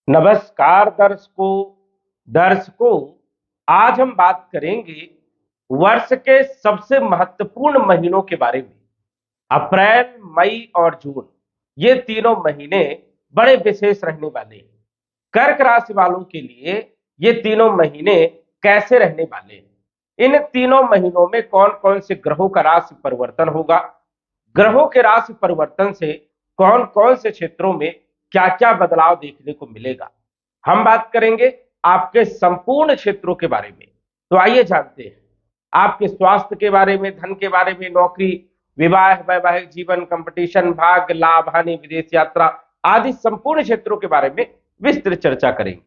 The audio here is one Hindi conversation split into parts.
नमस्कार दर्शकों। आज हम बात करेंगे वर्ष के सबसे महत्वपूर्ण महीनों के बारे में। अप्रैल, मई और जून, ये तीनों महीने बड़े विशेष रहने वाले हैं। कर्क राशि वालों के लिए ये तीनों महीने कैसे रहने वाले हैं, इन तीनों महीनों में कौन कौन से ग्रहों का राशि परिवर्तन होगा, ग्रहों के राशि परिवर्तन से कौन कौन से क्षेत्रों में क्या क्या बदलाव देखने को मिलेगा, हम बात करेंगे आपके संपूर्ण क्षेत्रों के बारे में। तो आइए जानते हैं आपके स्वास्थ्य के बारे में, धन के बारे में, नौकरी, विवाह, वैवाहिक जीवन, कंपटीशन, भाग्य, लाभ, हानि, विदेश यात्रा आदि संपूर्ण क्षेत्रों के बारे में विस्तृत चर्चा करेंगे।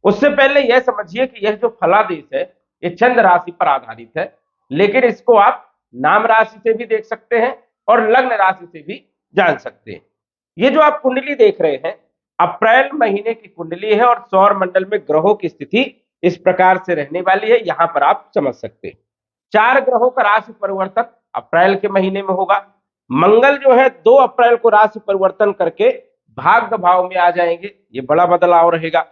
उससे पहले यह समझिए कि यह जो फलादेश है ये चंद्र राशि पर आधारित है, लेकिन इसको आप नाम राशि से भी देख सकते हैं और लग्न राशि से भी जान सकते हैं। ये जो आप कुंडली देख रहे हैं अप्रैल महीने की कुंडली है और सौर मंडल में ग्रहों की स्थिति इस प्रकार से रहने वाली है, यहां पर आप समझ सकते हैं। 4 ग्रहों का राशि परिवर्तन अप्रैल के महीने में होगा। मंगल जो है 2 अप्रैल को राशि परिवर्तन करके भाग्य भाव में आ जाएंगे, ये बड़ा बदलाव रहेगा।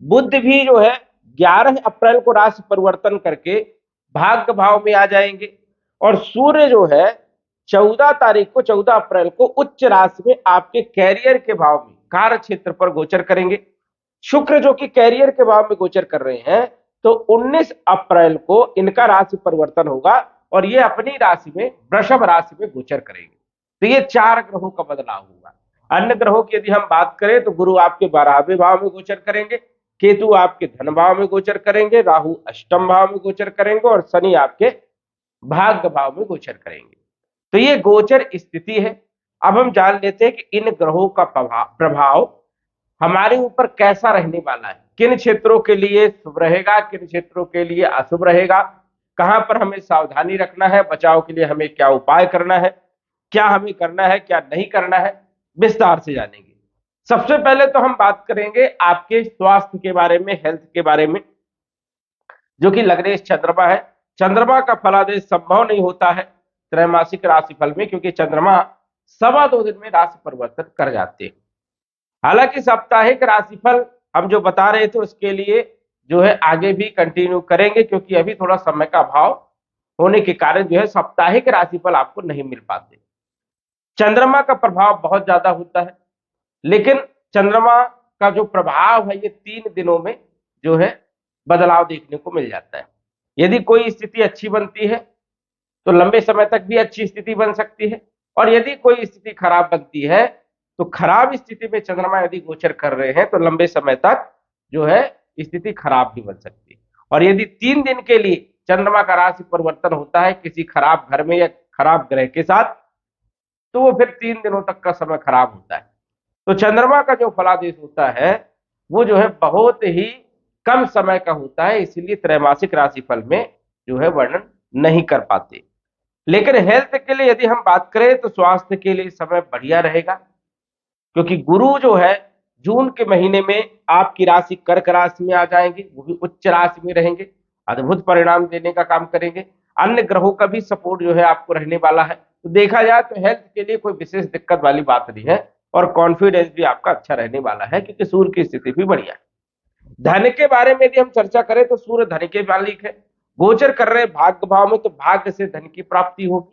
बुध भी जो है 11 अप्रैल को राशि परिवर्तन करके भाग्य भाव में आ जाएंगे और सूर्य जो है 14 अप्रैल को उच्च राशि में आपके कैरियर के भाव में, कार्य क्षेत्र पर गोचर करेंगे। शुक्र जो कि कैरियर के भाव में गोचर कर रहे हैं, तो 19 अप्रैल को इनका राशि परिवर्तन होगा और ये अपनी राशि में, वृषभ राशि में गोचर करेंगे। तो ये 4 ग्रहों का बदलाव होगा। अन्य ग्रहों की यदि हम बात करें तो गुरु आपके 12वें भाव में गोचर करेंगे, केतु आपके धन भाव में गोचर करेंगे, राहु अष्टम भाव में गोचर करेंगे और शनि आपके भाग्य भाव में गोचर करेंगे। तो ये गोचर स्थिति है। अब हम जान लेते हैं कि इन ग्रहों का प्रभाव हमारे ऊपर कैसा रहने वाला है, किन क्षेत्रों के लिए शुभ रहेगा, किन क्षेत्रों के लिए अशुभ रहेगा, कहां पर हमें सावधानी रखना है, बचाव के लिए हमें क्या उपाय करना है, क्या हमें करना है, क्या नहीं करना है, विस्तार से जानेंगे। सबसे पहले तो हम बात करेंगे आपके स्वास्थ्य के बारे में, हेल्थ के बारे में, जो कि लग्नेश चंद्रमा है। चंद्रमा का फलादेश संभव नहीं होता है त्रैमासिक राशिफल में, क्योंकि चंद्रमा 2.25 दिन में राशि परिवर्तन कर जाते हैं। हालांकि साप्ताहिक राशिफल हम जो बता रहे थे उसके लिए जो है आगे भी कंटिन्यू करेंगे, क्योंकि अभी थोड़ा समय का अभाव होने के कारण जो है साप्ताहिक राशिफल आपको नहीं मिल पाते। चंद्रमा का प्रभाव बहुत ज्यादा होता है, लेकिन चंद्रमा का जो प्रभाव है ये 3 दिनों में जो है बदलाव देखने को मिल जाता है। यदि कोई स्थिति अच्छी बनती है तो लंबे समय तक भी अच्छी स्थिति बन सकती है, और यदि कोई स्थिति खराब बनती है तो खराब स्थिति में चंद्रमा यदि गोचर कर रहे हैं तो लंबे समय तक जो है स्थिति खराब भी बन सकती है। और यदि 3 दिन के लिए चंद्रमा का राशि परिवर्तन होता है किसी खराब घर में या खराब ग्रह के साथ, तो वो फिर 3 दिनों तक का समय खराब होता है। तो चंद्रमा का जो फलादेश होता है वो जो है बहुत ही कम समय का होता है, इसीलिए त्रैमासिक राशिफल में जो है वर्णन नहीं कर पाते। लेकिन हेल्थ के लिए यदि हम बात करें तो स्वास्थ्य के लिए समय बढ़िया रहेगा, क्योंकि गुरु जो है जून के महीने में आपकी राशि कर्क राशि में आ जाएंगे, वो भी उच्च राशि में रहेंगे, अद्भुत परिणाम देने का काम करेंगे। अन्य ग्रहों का भी सपोर्ट जो है आपको रहने वाला है। तो देखा जाए तो हेल्थ के लिए कोई विशेष दिक्कत वाली बात नहीं है और कॉन्फिडेंस भी आपका अच्छा रहने वाला है, क्योंकि सूर्य की स्थिति भी बढ़िया है। धन के बारे में यदि हम चर्चा करें तो सूर्य धन के मालिक है, गोचर कर रहे भाग्य भाव में, तो भाग्य से धन की प्राप्ति होगी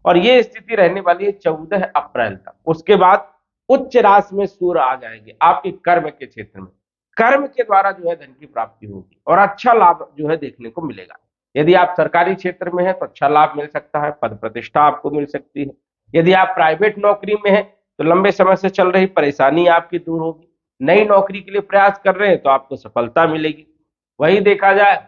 और ये स्थिति रहने वाली है 14 अप्रैल तक। उसके बाद उच्च राशि में सूर्य आ जाएंगे आपके कर्म के क्षेत्र में, कर्म के द्वारा जो है धन की प्राप्ति होगी और अच्छा लाभ जो है देखने को मिलेगा। यदि आप सरकारी क्षेत्र में है तो अच्छा लाभ मिल सकता है, पद प्रतिष्ठा आपको मिल सकती है। यदि आप प्राइवेट नौकरी में है तो लंबे समय से चल रही परेशानी आपकी दूर होगी। नई नौकरी के लिए प्रयास कर रहे हैं तो आपको सफलता मिलेगी। वही देखा जाए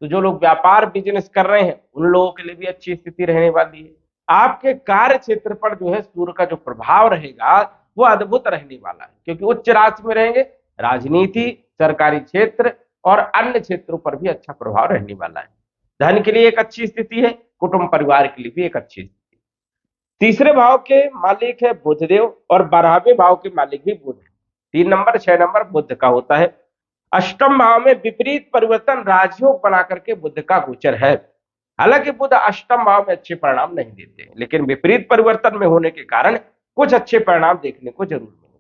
तो जो लोग व्यापार बिजनेस कर रहे हैं उन लोगों के लिए भी अच्छी स्थिति रहने वाली है। आपके कार्य क्षेत्र पर जो है सूर्य का जो प्रभाव रहेगा वो अद्भुत रहने वाला है, क्योंकि उच्च राशि में रहेंगे। राजनीति, सरकारी क्षेत्र और अन्य क्षेत्रों पर भी अच्छा प्रभाव रहने वाला है। धन के लिए एक अच्छी स्थिति है, कुटुंब परिवार के लिए भी एक अच्छी स्थिति। तीसरे भाव के मालिक है बुधदेव और 12वें भाव के मालिक भी बुध है। 3 नंबर 6 नंबर बुध का होता है। अष्टम भाव में विपरीत परिवर्तन राजयोग बना करके बुध का गोचर है। हालांकि बुध अष्टम भाव में अच्छे परिणाम नहीं देते, लेकिन विपरीत परिवर्तन में होने के कारण कुछ अच्छे परिणाम देखने को जरूर मिले।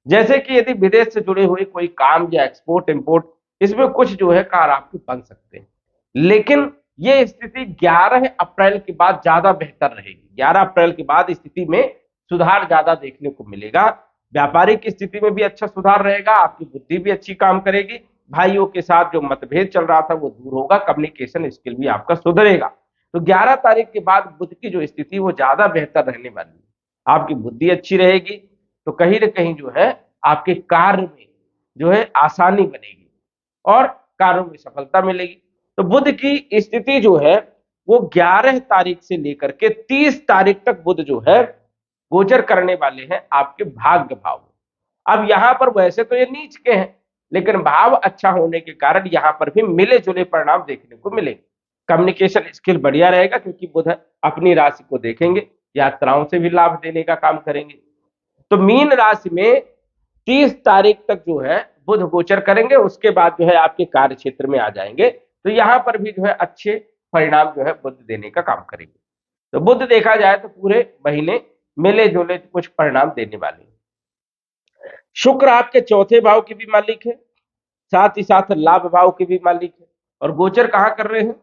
जैसे कि यदि विदेश से जुड़े हुए कोई काम या एक्सपोर्ट इंपोर्ट, इसमें कुछ जो है कार आपके बन सकते हैं। लेकिन ये स्थिति 11 अप्रैल के बाद ज्यादा बेहतर रहेगी। 11 अप्रैल के बाद स्थिति में सुधार ज्यादा देखने को मिलेगा। व्यापारिक स्थिति में भी अच्छा सुधार रहेगा, आपकी बुद्धि भी अच्छी काम करेगी, भाइयों के साथ जो मतभेद चल रहा था वो दूर होगा, कम्युनिकेशन स्किल भी आपका सुधरेगा। तो 11 तारीख के बाद बुध की जो स्थिति वो ज्यादा बेहतर रहने वाली है। आपकी बुद्धि अच्छी रहेगी, तो कहीं ना कहीं जो है आपके कार्य में जो है आसानी बनेगी और कार्यों में सफलता मिलेगी। तो बुध की स्थिति जो है वो 11 तारीख से लेकर के 30 तारीख तक बुध जो है गोचर करने वाले हैं आपके भाग्य भाव में। अब यहां पर वैसे तो ये नीच के हैं, लेकिन भाव अच्छा होने के कारण यहां पर भी मिले जुले परिणाम देखने को मिलेंगे। कम्युनिकेशन स्किल बढ़िया रहेगा क्योंकि बुध अपनी राशि को देखेंगे, यात्राओं से भी लाभ देने का काम करेंगे। तो मीन राशि में 30 तारीख तक जो है बुध गोचर करेंगे, उसके बाद जो है आपके कार्य क्षेत्र में आ जाएंगे। तो यहां पर भी जो है अच्छे परिणाम जो है बुध देने का काम करेंगे। तो बुध देखा जाए तो पूरे महीने मिले जुले कुछ परिणाम देने वाले हैं। शुक्र आपके चौथे भाव के भी मालिक है, साथ ही साथ लाभ भाव के भी मालिक है, और गोचर कहां कर रहे हैं?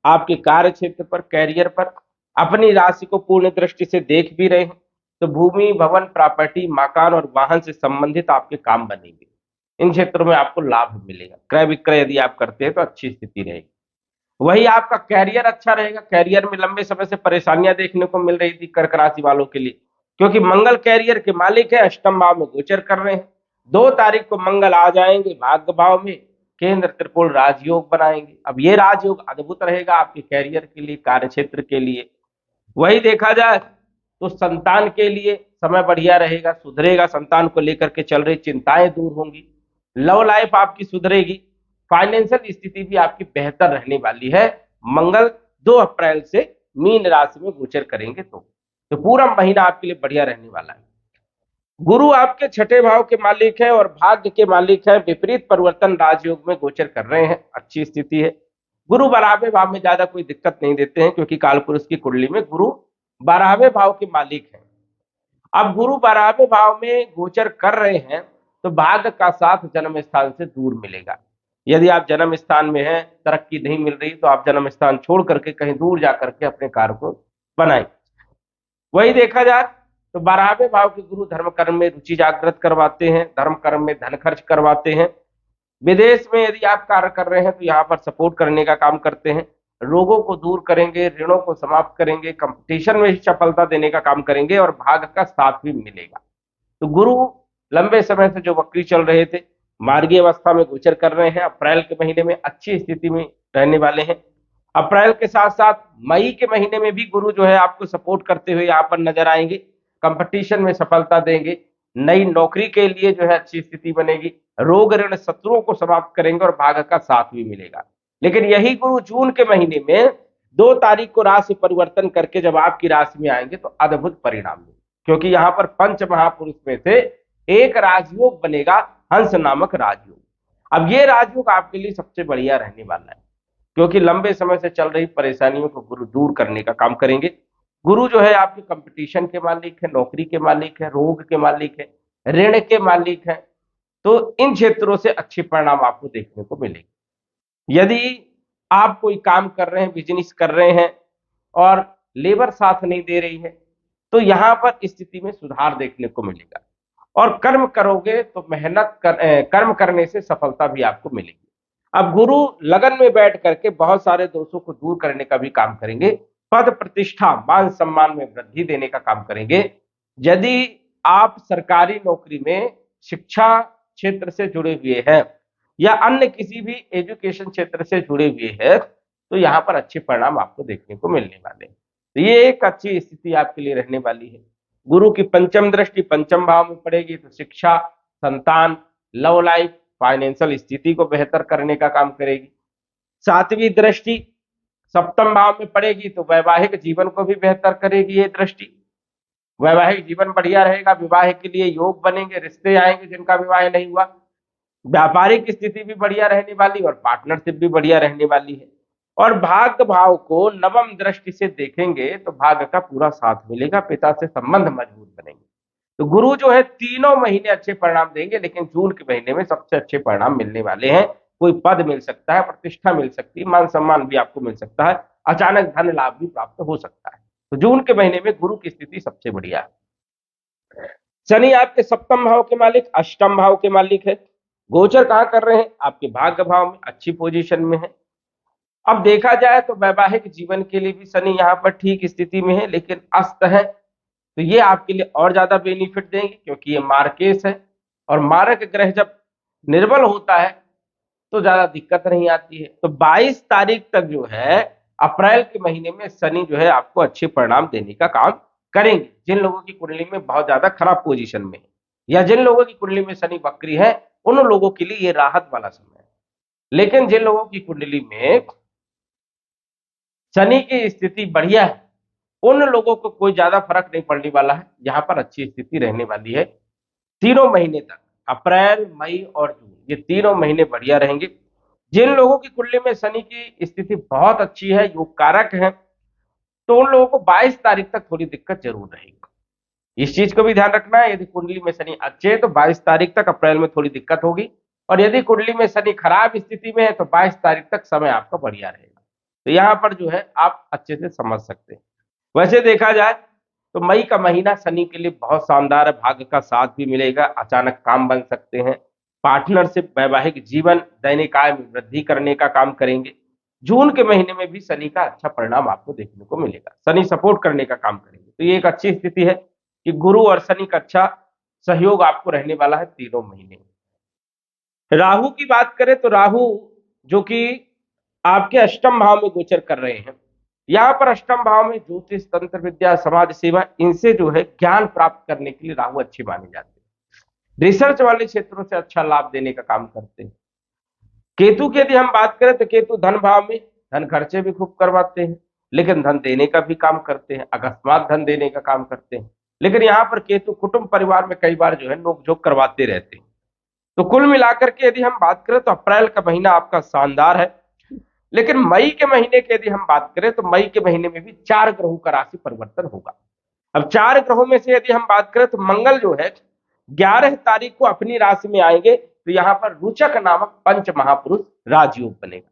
आपके कार्य क्षेत्र पर, कैरियर पर। अपनी राशि को पूर्ण दृष्टि से देख भी रहे हैं। तो भूमि, भवन, प्रॉपर्टी, मकान और वाहन से संबंधित आपके काम बनेंगे। इन क्षेत्रों में आपको लाभ मिलेगा। क्रय विक्रय यदि आप करते हैं तो अच्छी स्थिति रहेगी। वही आपका कैरियर अच्छा रहेगा। कैरियर में लंबे समय से परेशानियां देखने को मिल रही थी कर्क राशि वालों के लिए, क्योंकि मंगल कैरियर के मालिक है, अष्टम भाव में गोचर कर रहे हैं। 2 तारीख को मंगल आ जाएंगे भाग्य भाव में, केंद्र त्रिकोण राजयोग बनाएंगे। अब ये राजयोग अद्भुत रहेगा आपके कैरियर के लिए, कार्य क्षेत्र के लिए। वही देखा जाए तो संतान के लिए समय बढ़िया रहेगा, सुधरेगा, संतान को लेकर के चल रही चिंताएं दूर होंगी, लव लाइफ आपकी सुधरेगी, फाइनेंशियल स्थिति भी आपकी बेहतर रहने वाली है। मंगल 2 अप्रैल से मीन राशि में गोचर करेंगे तो पूरा महीना आपके लिए बढ़िया रहने वाला है। गुरु आपके छठे भाव के मालिक है और भाग्य के मालिक है। विपरीत परिवर्तन राजयोग में गोचर कर रहे हैं, अच्छी स्थिति है। गुरु 12वें भाव में ज्यादा कोई दिक्कत नहीं देते हैं, क्योंकि कालपुरुष की कुंडली में गुरु 12वें भाव के मालिक है। अब गुरु 12वें भाव में गोचर कर रहे हैं तो भाग्य का साथ जन्म स्थान से दूर मिलेगा। यदि आप जन्म स्थान में हैं, तरक्की नहीं मिल रही, तो आप जन्म स्थान छोड़ करके कहीं दूर जाकर के अपने कार्य को बनाएं। वही देखा जाए तो 12वें भाव के गुरु धर्म कर्म में रुचि जागृत करवाते हैं, धर्म कर्म में धन खर्च करवाते हैं। विदेश में यदि आप कार्य कर रहे हैं तो यहाँ पर सपोर्ट करने का काम करते हैं। रोगों को दूर करेंगे, ऋणों को समाप्त करेंगे, कंपटीशन में ही सफलता देने का काम करेंगे और भाग्य का साथ भी मिलेगा। तो गुरु लंबे समय से जो वक्री चल रहे थे, मार्गी अवस्था में गोचर कर रहे हैं। अप्रैल के महीने में अच्छी स्थिति में रहने वाले हैं। अप्रैल के साथ साथ मई के महीने में भी गुरु जो है आपको सपोर्ट करते हुए यहाँ पर नजर आएंगे, कंपटीशन में सफलता देंगे, नई नौकरी के लिए जो है अच्छी स्थिति बनेगी, रोग ऋण शत्रुओं को समाप्त करेंगे और भाग्य का साथ भी मिलेगा। लेकिन यही गुरु जून के महीने में 2 तारीख को राशि परिवर्तन करके जब आपकी राशि में आएंगे तो अद्भुत परिणाम मिलेंगे, क्योंकि यहाँ पर पंच महापुरुष में से एक राजयोग बनेगा, हंस नामक राजयोग। अब ये राजयोग आपके लिए सबसे बढ़िया रहने वाला है, क्योंकि लंबे समय से चल रही परेशानियों को गुरु दूर करने का काम करेंगे। गुरु जो है आपके कंपटीशन के मालिक है, नौकरी के मालिक है, रोग के मालिक है, ऋण के मालिक है। तो इन क्षेत्रों से अच्छे परिणाम आपको देखने को मिलेंगे। यदि आप कोई काम कर रहे हैं, बिजनेस कर रहे हैं और लेबर साथ नहीं दे रही है, तो यहां पर स्थिति में सुधार देखने को मिलेगा। और कर्म करोगे तो कर्म करने से सफलता भी आपको मिलेगी। अब गुरु लगन में बैठ करके बहुत सारे दोषों को दूर करने का भी काम करेंगे, पद प्रतिष्ठा मान सम्मान में वृद्धि देने का काम करेंगे। यदि आप सरकारी नौकरी में, शिक्षा क्षेत्र से जुड़े हुए हैं या अन्य किसी भी एजुकेशन क्षेत्र से जुड़े हुए हैं, तो यहाँ पर अच्छे परिणाम आपको देखने को मिलने वाले हैं। तो ये एक अच्छी स्थिति आपके लिए रहने वाली है। गुरु की पंचम दृष्टि पंचम भाव में पड़ेगी तो शिक्षा, संतान, लव लाइफ, फाइनेंशियल स्थिति को बेहतर करने का काम करेगी। 7वीं दृष्टि सप्तम भाव में पड़ेगी तो वैवाहिक जीवन को भी बेहतर करेगी। ये दृष्टि वैवाहिक जीवन बढ़िया रहेगा, विवाह के लिए योग बनेंगे, रिश्ते आएंगे जिनका विवाह नहीं हुआ, व्यापारिक स्थिति भी बढ़िया रहने वाली और पार्टनरशिप भी बढ़िया रहने वाली है। और भाग्य भाव को नवम दृष्टि से देखेंगे तो भाग्य का पूरा साथ मिलेगा, पिता से संबंध मजबूत बनेंगे। तो गुरु जो है तीनों महीने अच्छे परिणाम देंगे, लेकिन जून के महीने में सबसे अच्छे परिणाम मिलने वाले हैं। कोई पद मिल सकता है, प्रतिष्ठा मिल सकती है, मान सम्मान भी आपको मिल सकता है, अचानक धन लाभ भी प्राप्त हो सकता है। तो जून के महीने में गुरु की स्थिति सबसे बढ़िया है। शनि आपके सप्तम भाव के मालिक, अष्टम भाव के मालिक है। गोचर कहां कर रहे हैं? आपके भाग्य भाव में, अच्छी पोजीशन में है। अब देखा जाए तो वैवाहिक जीवन के लिए भी शनि यहाँ पर ठीक स्थिति में है, लेकिन अस्त है, तो ये आपके लिए और ज्यादा बेनिफिट देंगे, क्योंकि ये मार्केश है, और मारक ग्रह जब निर्बल होता है तो ज्यादा दिक्कत नहीं आती है। तो 22 तारीख तक जो है अप्रैल के महीने में शनि जो है आपको अच्छे परिणाम देने का काम करेंगे। जिन लोगों की कुंडली में बहुत ज्यादा खराब पोजीशन में है, या जिन लोगों की कुंडली में शनि वक्री है, उन लोगों के लिए ये राहत वाला समय है। लेकिन जिन लोगों की कुंडली में शनि की स्थिति बढ़िया है, उन लोगों को कोई ज्यादा फर्क नहीं पड़ने वाला है, यहाँ पर अच्छी स्थिति रहने वाली है तीनों महीने तक। अप्रैल, मई और जून, ये तीनों महीने बढ़िया रहेंगे। जिन लोगों की कुंडली में शनि की स्थिति बहुत अच्छी है, योग कारक है, तो उन लोगों को 22 तारीख तक थोड़ी दिक्कत जरूर रहेगी। इस चीज को भी ध्यान रखना है, यदि कुंडली में शनि अच्छे है तो 22 तारीख तक अप्रैल में थोड़ी दिक्कत होगी, और यदि कुंडली में शनि खराब स्थिति में है तो 22 तारीख तक समय आपका बढ़िया रहेगा। तो यहाँ पर जो है आप अच्छे से समझ सकते हैं। वैसे देखा जाए तो मई का महीना शनि के लिए बहुत शानदार है, भाग्य का साथ भी मिलेगा, अचानक काम बन सकते हैं, पार्टनर से वैवाहिक जीवन, दैनिक आय में वृद्धि करने का काम करेंगे। जून के महीने में भी शनि का अच्छा परिणाम आपको देखने को मिलेगा, शनि सपोर्ट करने का काम करेंगे। तो ये एक अच्छी स्थिति है कि गुरु और शनि का अच्छा सहयोग आपको रहने वाला है तीनों महीने। राहु की बात करें तो राहु जो कि आपके अष्टम भाव में गोचर कर रहे हैं, यहाँ पर अष्टम भाव में ज्योतिष, तंत्र विद्या, समाज सेवा, इनसे जो है ज्ञान प्राप्त करने के लिए राहु अच्छे माने जाते हैं। रिसर्च वाले क्षेत्रों से अच्छा लाभ देने का काम करते हैं। केतु की यदि हम बात करें तो केतु धन भाव में धन खर्चे भी खूब करवाते हैं, लेकिन धन देने का भी काम करते हैं, अकस्मात धन देने का काम करते हैं। लेकिन यहाँ पर केतु कुटुंब परिवार में कई बार जो है नोकझोंक करवाते रहते हैं। तो कुल मिलाकर के यदि हम बात करें तो अप्रैल का महीना आपका शानदार है। लेकिन मई के महीने की यदि हम बात करें तो मई के महीने में भी 4 ग्रहों का राशि परिवर्तन होगा। अब 4 ग्रहों में से यदि हम बात करें तो मंगल जो है 11 तारीख को अपनी राशि में आएंगे, तो यहाँ पर रुचक नामक पंच महापुरुष राजयोग बनेगा।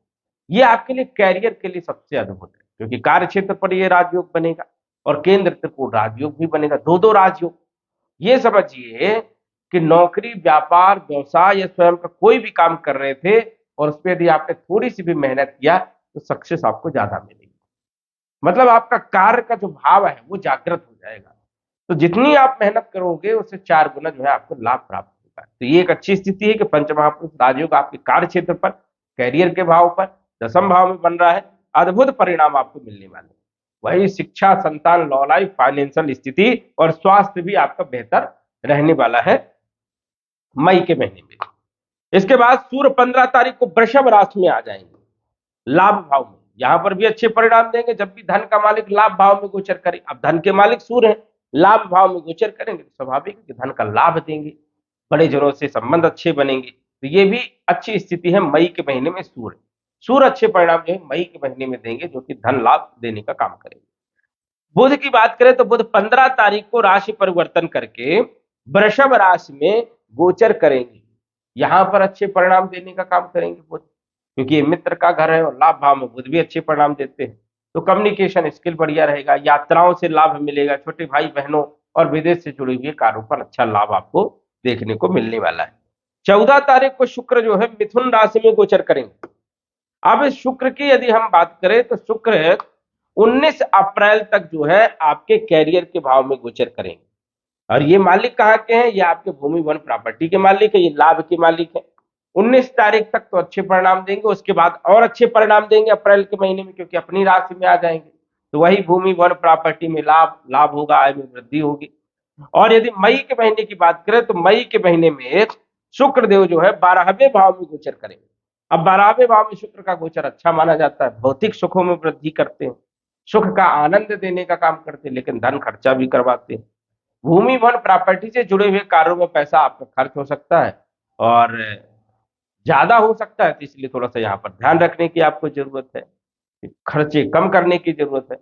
ये आपके लिए कैरियर के लिए सबसे अद्भुत है, क्योंकि कार्य क्षेत्र पर ये राजयोग बनेगा, और केंद्र त्रिकोण राजयोग भी बनेगा, दो राजयोग। ये समझिए कि नौकरी, व्यापार, व्यवसाय या स्वयं का कोई भी काम कर रहे थे और उस पर यदि आपने थोड़ी सी भी मेहनत किया तो सक्सेस आपको ज्यादा मिलेगी। मतलब आपका कार्य का जो भाव है वो जागृत हो जाएगा। तो जितनी आप मेहनत करोगे उससे 4 गुना जो है आपको लाभ प्राप्त होगा। तो ये एक अच्छी स्थिति है कि पंचमहापुरुष राजयोग आपके कार्य क्षेत्र पर, कैरियर के भाव पर, दसम भाव में बन रहा है, अद्भुत परिणाम आपको मिलने वाले। वही शिक्षा, संतान, लॉ लाइफ, फाइनेंशियल स्थिति और स्वास्थ्य भी आपका बेहतर रहने वाला है मई के महीने में। इसके बाद सूर्य 15 तारीख को वृषभ राशि में आ जाएंगे, लाभ भाव में। यहां पर भी अच्छे परिणाम देंगे। जब भी धन का मालिक लाभ भाव में गोचर करे, अब धन के मालिक सूर्य है, लाभ भाव में गोचर करेंगे तो स्वाभाविक है कि धन का लाभ देंगे, बड़े जनों से संबंध अच्छे बनेंगे। तो ये भी अच्छी स्थिति है मई के महीने में। सूर्य अच्छे परिणाम जो है मई के महीने में देंगे, जो कि धन लाभ देने का काम करेंगे। बुध की बात करें तो बुध 15 तारीख को राशि परिवर्तन करके वृषभ राशि में गोचर करेंगे। यहां पर अच्छे परिणाम देने का काम करेंगे बुध, क्योंकि ये मित्र का घर है और लाभ भाव में बुध भी अच्छे परिणाम देते हैं। तो कम्युनिकेशन स्किल बढ़िया रहेगा, यात्राओं से लाभ मिलेगा, छोटे भाई बहनों और विदेश से जुड़े हुए कार्यों पर अच्छा लाभ आपको देखने को मिलने वाला है। 14 तारीख को शुक्र जो है मिथुन राशि में गोचर करेंगे। अब इस शुक्र की यदि हम बात करें तो शुक्र 19 अप्रैल तक जो है आपके कैरियर के भाव में गोचर करेंगे। और ये मालिक कहाँ के हैं? ये आपके भूमि वन प्रॉपर्टी के मालिक है, ये लाभ के मालिक है। 19 तारीख तक तो अच्छे परिणाम देंगे, उसके बाद और अच्छे परिणाम देंगे अप्रैल के महीने में, क्योंकि अपनी राशि में आ जाएंगे। तो वही भूमि वन प्रॉपर्टी में लाभ होगा, आय में वृद्धि होगी। और यदि मई के महीने की बात करें तो मई के महीने में शुक्र देव जो है 12वें भाव में गोचर करेंगे। अब 12वें भाव में शुक्र का गोचर अच्छा माना जाता है, भौतिक सुखों में वृद्धि करते हैं, सुख का आनंद देने का काम करते हैं, लेकिन धन खर्चा भी करवाते हैं। भूमि वन प्रॉपर्टी से जुड़े हुए कार्यों में पैसा आपका खर्च हो सकता है और ज्यादा हो सकता है, तो इसलिए थोड़ा सा यहाँ पर ध्यान रखने की आपको जरूरत है, खर्चे कम करने की जरूरत है।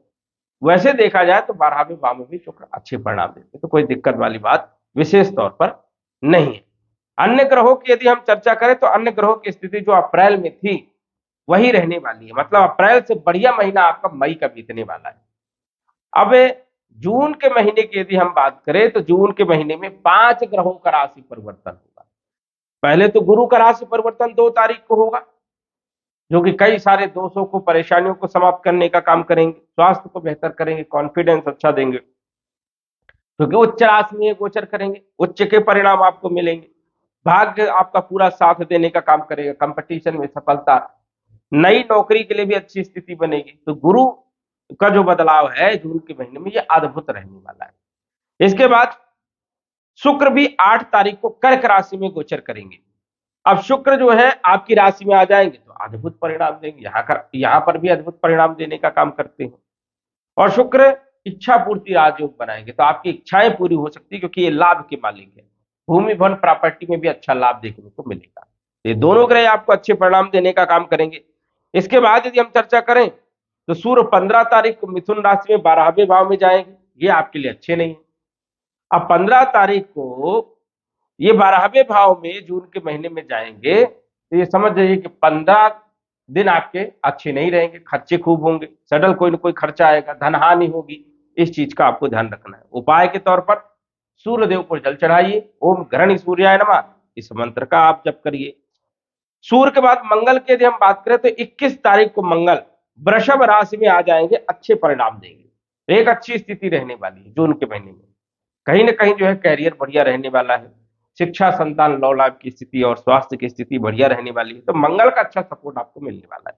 वैसे देखा जाए तो 12वें भाव में भी शुक्र अच्छे परिणाम देते हैं, तो कोई दिक्कत वाली बात विशेष तौर पर नहीं है। अन्य ग्रहों की यदि हम चर्चा करें तो अन्य ग्रहों की स्थिति जो अप्रैल में थी वही रहने वाली है, मतलब अप्रैल से बढ़िया महीना आपका मई का बीतने वाला है। अब जून के महीने की यदि हम बात करें तो जून के महीने में 5 ग्रहों का राशि परिवर्तन होगा। पहले तो गुरु का राशि परिवर्तन 2 तारीख को होगा, जो कि कई सारे दोषों को, परेशानियों को समाप्त करने का काम करेंगे, स्वास्थ्य को बेहतर करेंगे, कॉन्फिडेंस अच्छा देंगे, क्योंकि उच्च राशि में गोचर करेंगे, उच्च के परिणाम आपको मिलेंगे, भाग्य आपका पूरा साथ देने का काम करेगा, कंपटीशन में सफलता, नई नौकरी के लिए भी अच्छी स्थिति बनेगी। तो गुरु का जो बदलाव है जून के महीने में ये अद्भुत रहने वाला है। इसके बाद शुक्र भी 8 तारीख को कर्क राशि में गोचर करेंगे। अब शुक्र जो है आपकी राशि में आ जाएंगे तो अद्भुत परिणाम देंगे, यहां पर भी अद्भुत परिणाम देने का काम करते हैं। और शुक्र इच्छा पूर्ति राजयोग बनाएंगे, तो आपकी इच्छाएं पूरी हो सकती है, क्योंकि ये लाभ के मालिक है। भूमि भवन प्रॉपर्टी में भी अच्छा लाभ देखने को मिलेगा। ये दोनों ग्रह आपको अच्छे परिणाम देने का काम करेंगे। इसके बाद यदि हम चर्चा करें तो सूर्य 15 तारीख को मिथुन राशि में 12वें भाव में जाएंगे, ये आपके लिए अच्छे नहीं है। अब 15 तारीख को ये 12वें भाव में जून के महीने में जाएंगे, तो ये समझ जाइए कि 15 दिन आपके अच्छे नहीं रहेंगे, खर्चे खूब होंगे, सडल कोई ना कोई खर्चा आएगा, धन हानि होगी। इस चीज का आपको ध्यान रखना है। उपाय के तौर पर सूर्य देव को जल चढ़ाइए, ओम घृणी सूर्याय नमः, इस मंत्र का आप जप करिए। सूर्य के बाद मंगल की यदि हम बात करें तो 21 तारीख को मंगल वृषभ राशि में आ जाएंगे, अच्छे परिणाम देंगे। एक अच्छी स्थिति रहने वाली है जून के महीने में, कहीं ना कहीं जो है कैरियर बढ़िया रहने वाला है, शिक्षा, संतान, लौ लाभ की स्थिति और स्वास्थ्य की स्थिति बढ़िया रहने वाली है। तो मंगल का अच्छा सपोर्ट आपको मिलने वाला है।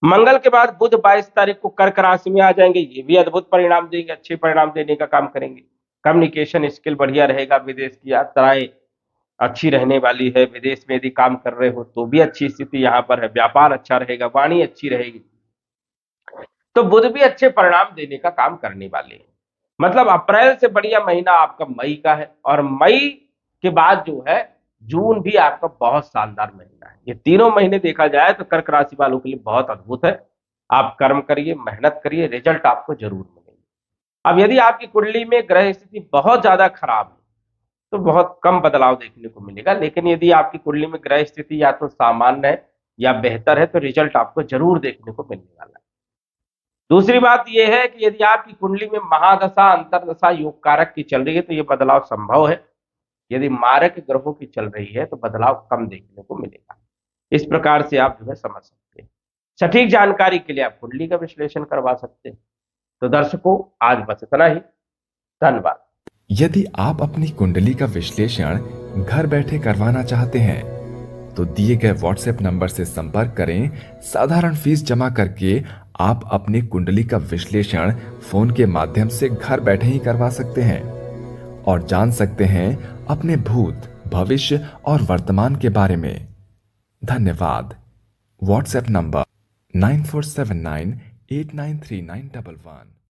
मंगल के बाद बुध 22 तारीख को कर्क राशि में आ जाएंगे, ये भी अद्भुत परिणाम देंगे, अच्छे परिणाम देने का काम करेंगे। कम्युनिकेशन स्किल बढ़िया रहेगा, विदेश की यात्राएं अच्छी रहने वाली है, विदेश में यदि काम कर रहे हो तो भी अच्छी स्थिति यहाँ पर है, व्यापार अच्छा रहेगा, वाणी अच्छी रहेगी। तो बुध भी अच्छे परिणाम देने का काम करने वाले हैं। मतलब अप्रैल से बढ़िया महीना आपका मई का है, और मई के बाद जो है जून भी आपका बहुत शानदार महीना है। ये तीनों महीने देखा जाए तो कर्क राशि वालों के लिए बहुत अद्भुत है। आप कर्म करिए, मेहनत करिए, रिजल्ट आपको जरूर मिलेंगे। अब यदि आपकी कुंडली में ग्रह स्थिति बहुत ज्यादा खराब है तो बहुत कम बदलाव देखने को मिलेगा, लेकिन यदि आपकी कुंडली में ग्रह स्थिति या तो सामान्य है या बेहतर है तो रिजल्ट आपको जरूर देखने को मिलने वाला है। दूसरी बात यह है कि यदि आपकी कुंडली में महादशा, अंतरदशा, योग कारक की चल रही है तो यह बदलाव संभव है। यदि मारक ग्रहों की चल रही है तो बदलाव कम देखने को मिलेगा। इस प्रकार से आप जो है समझ सकते हैं। सटीक जानकारी के लिए आप कुंडली का विश्लेषण करवा सकते हैं। तो दर्शकों, आज बस इतना ही। धन्यवाद। यदि आप अपनी कुंडली का विश्लेषण घर बैठे करवाना चाहते हैं तो दिए गए व्हाट्सएप नंबर से संपर्क करें। साधारण फीस जमा करके आप अपनी कुंडली का विश्लेषण फोन के माध्यम से घर बैठे ही करवा सकते हैं और जान सकते हैं अपने भूत, भविष्य और वर्तमान के बारे में। धन्यवाद। WhatsApp number 9479893911।